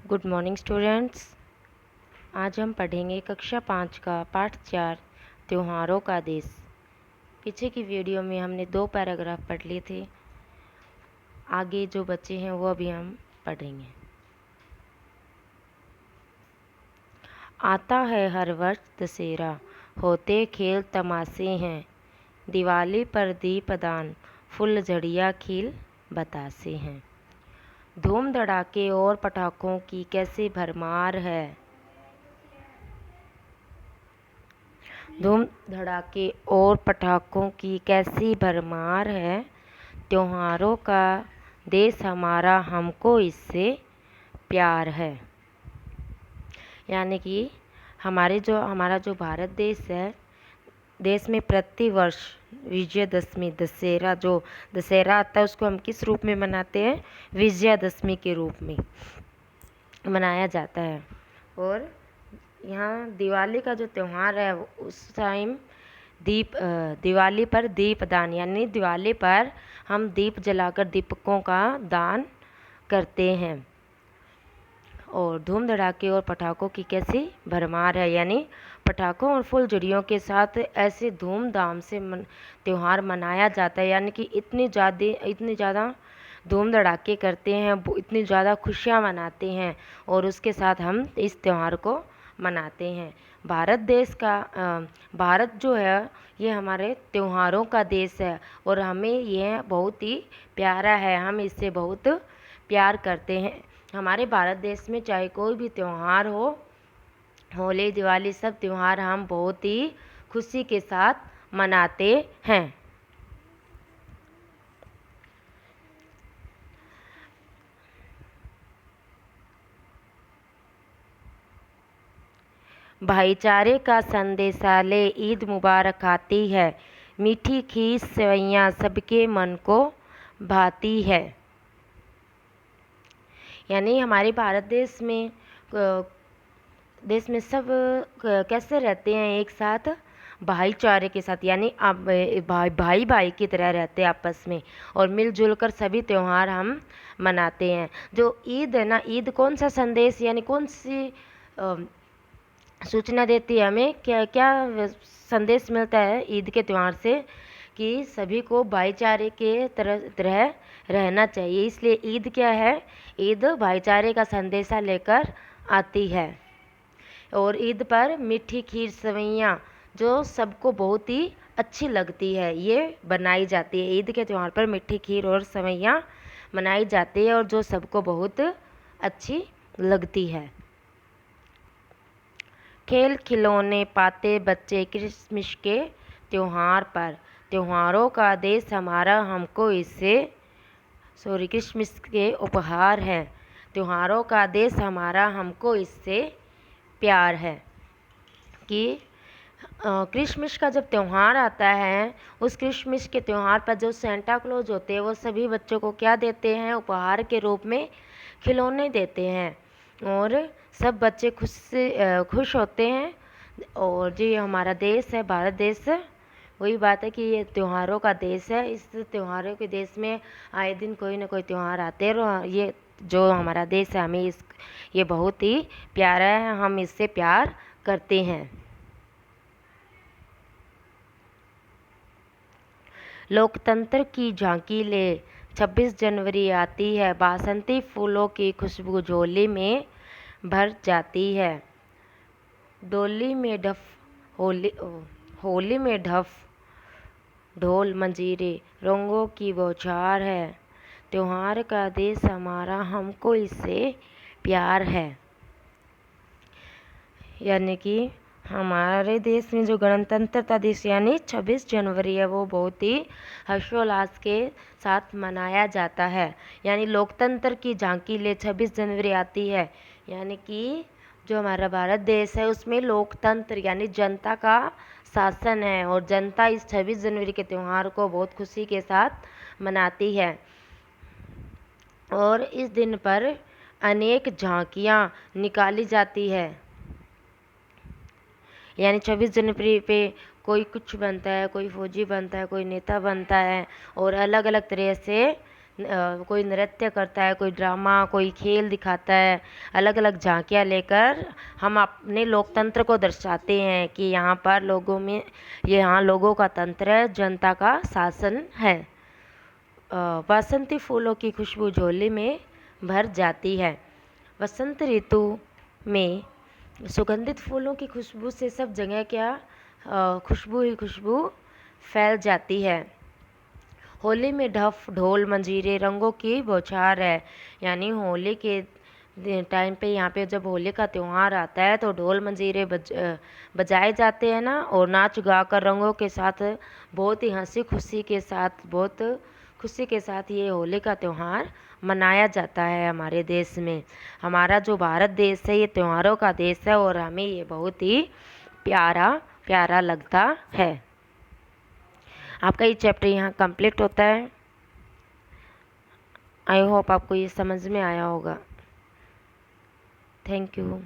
Good morning students. आज हम पढ़ेंगे कक्षा 5 का पाठ 4 त्योहारों का देश। पीछे की वीडियो में हमने 2 पैराग्राफ पढ़ लिए थे। आगे जो बच्चे हैं वो अभी हम पढ़ेंगे। आता है हर वर्ष दशहरा, होते खेल तमाशे हैं। दिवाली पर दीपदान, फुलझड़ियाँ खिल बतासे हैं। धूम धड़ाके और पटाखों की कैसी भरमार है। धूम धड़ाके और पटाखों की कैसी भरमार है। त्योहारों का देश हमारा, हमको इससे प्यार है। यानी कि हमारा जो भारत देश है, देश में प्रतिवर्ष विजयदशमी दशहरा आता है, उसको हम किस रूप में मनाते हैं? विजयादशमी के रूप में मनाया जाता है। और यहाँ दिवाली का जो त्यौहार है उस टाइम दिवाली पर दीपदान, यानी दिवाली पर हम दीप जलाकर दीपकों का दान करते हैं। और धूम धड़ाके और पटाखों की कैसी भरमार है, यानी पटाखों और फुलझड़ियों के साथ ऐसे धूमधाम से त्यौहार मनाया जाता है। यानी कि इतनी ज़्यादा धूम धड़ाके करते हैं, इतनी ज़्यादा खुशियाँ मनाते हैं और उसके साथ हम इस त्यौहार को मनाते हैं। भारत जो है ये हमारे त्योहारों का देश है और हमें यह बहुत ही प्यारा है। हम इससे बहुत प्यार करते हैं। हमारे भारत देश में चाहे कोई भी त्यौहार हो, होली दिवाली, सब त्यौहार हम बहुत ही खुशी के साथ मनाते हैं। भाईचारे का संदेशा ले ईद मुबारक आती है। मीठी खीर सेवइयाँ सबके मन को भाती है। यानी हमारे भारत देश में सब कैसे रहते हैं? एक साथ भाईचारे के साथ, यानी अब भाई भाई की तरह रहते हैं आपस में और मिलजुल कर सभी त्यौहार हम मनाते हैं। जो ईद है ना, ईद कौन सा संदेश, यानी कौन सी सूचना देती है हमें? क्या क्या संदेश मिलता है ईद के त्यौहार से? कि सभी को भाईचारे के तरह रहना चाहिए। इसलिए ईद क्या है? ईद भाईचारे का संदेशा लेकर आती है। और ईद पर मीठी खीर सेवइयाँ जो सबको बहुत ही अच्छी लगती है, ये बनाई जाती है। ईद के त्यौहार पर मीठी खीर और सेवइयाँ बनाई जाती है और जो सबको बहुत अच्छी लगती है। खेल खिलौने पाते बच्चे क्रिसमस के त्यौहार पर। त्योहारों का देश हमारा, हमको इससे क्रिसमस के उपहार हैं। त्योहारों का देश हमारा, हमको इससे प्यार है। कि क्रिसमस का जब त्यौहार आता है, उस क्रिसमस के त्यौहार पर जो सेंटा क्लॉज होते हैं वो सभी बच्चों को क्या देते हैं? उपहार के रूप में खिलौने देते हैं और सब बच्चे खुश होते हैं। और जो हमारा देश है, भारत देश, वही बात है कि ये त्योहारों का देश है। इस त्योहारों के देश में आए दिन कोई ना कोई त्यौहार आते हैं और ये जो हमारा देश है, हमें ये बहुत ही प्यारा है, हम इससे प्यार करते हैं। लोकतंत्र की झांकी ले 26 जनवरी आती है। बासंती फूलों की खुशबू झोली में भर जाती है। होली में ढफ ढोल मंजीरे रंगों की बौछार है। त्योहार का देश हमारा, हमको इससे प्यार है। यानी कि हमारे देश में जो गणतंत्रता दिवस यानी 26 जनवरी है, वो बहुत ही हर्षोल्लास के साथ मनाया जाता है। यानी लोकतंत्र की झांकी ले 26 जनवरी आती है। यानी कि जो हमारा भारत देश है उसमें लोकतंत्र यानी जनता का शासन है और जनता इस 26 जनवरी के त्यौहार को बहुत खुशी के साथ मनाती है। और इस दिन पर अनेक झांकियाँ निकाली जाती है। यानी 26 जनवरी पे कोई कुछ बनता है, कोई फौजी बनता है, कोई नेता बनता है और अलग अलग तरह से कोई नृत्य करता है, कोई ड्रामा, कोई खेल दिखाता है। अलग अलग झांकियाँ लेकर हम अपने लोकतंत्र को दर्शाते हैं कि यहाँ पर लोगों में, ये यहाँ लोगों का तंत्र है, जनता का शासन है। बसंती फूलों की खुशबू झोली में भर जाती है। वसंत ऋतु में सुगंधित फूलों की खुशबू से सब जगह क्या खुशबू ही खुशबू फैल जाती है। होली में ढफ ढोल मंजीरे रंगों की बौछार है। यानी होली के टाइम पे यहाँ पे जब होली का त्यौहार आता है तो ढोल मंजीरे बजाए जाते हैं ना, और नाच गा कर रंगों के साथ बहुत ही हंसी खुशी के साथ, बहुत खुशी के साथ ये होली का त्यौहार मनाया जाता है हमारे देश में। हमारा जो भारत देश है ये त्योहारों का देश है और हमें ये बहुत ही प्यारा प्यारा लगता है। आपका ये चैप्टर यहाँ कंप्लीट होता है। आई होप आपको ये समझ में आया होगा। Thank you.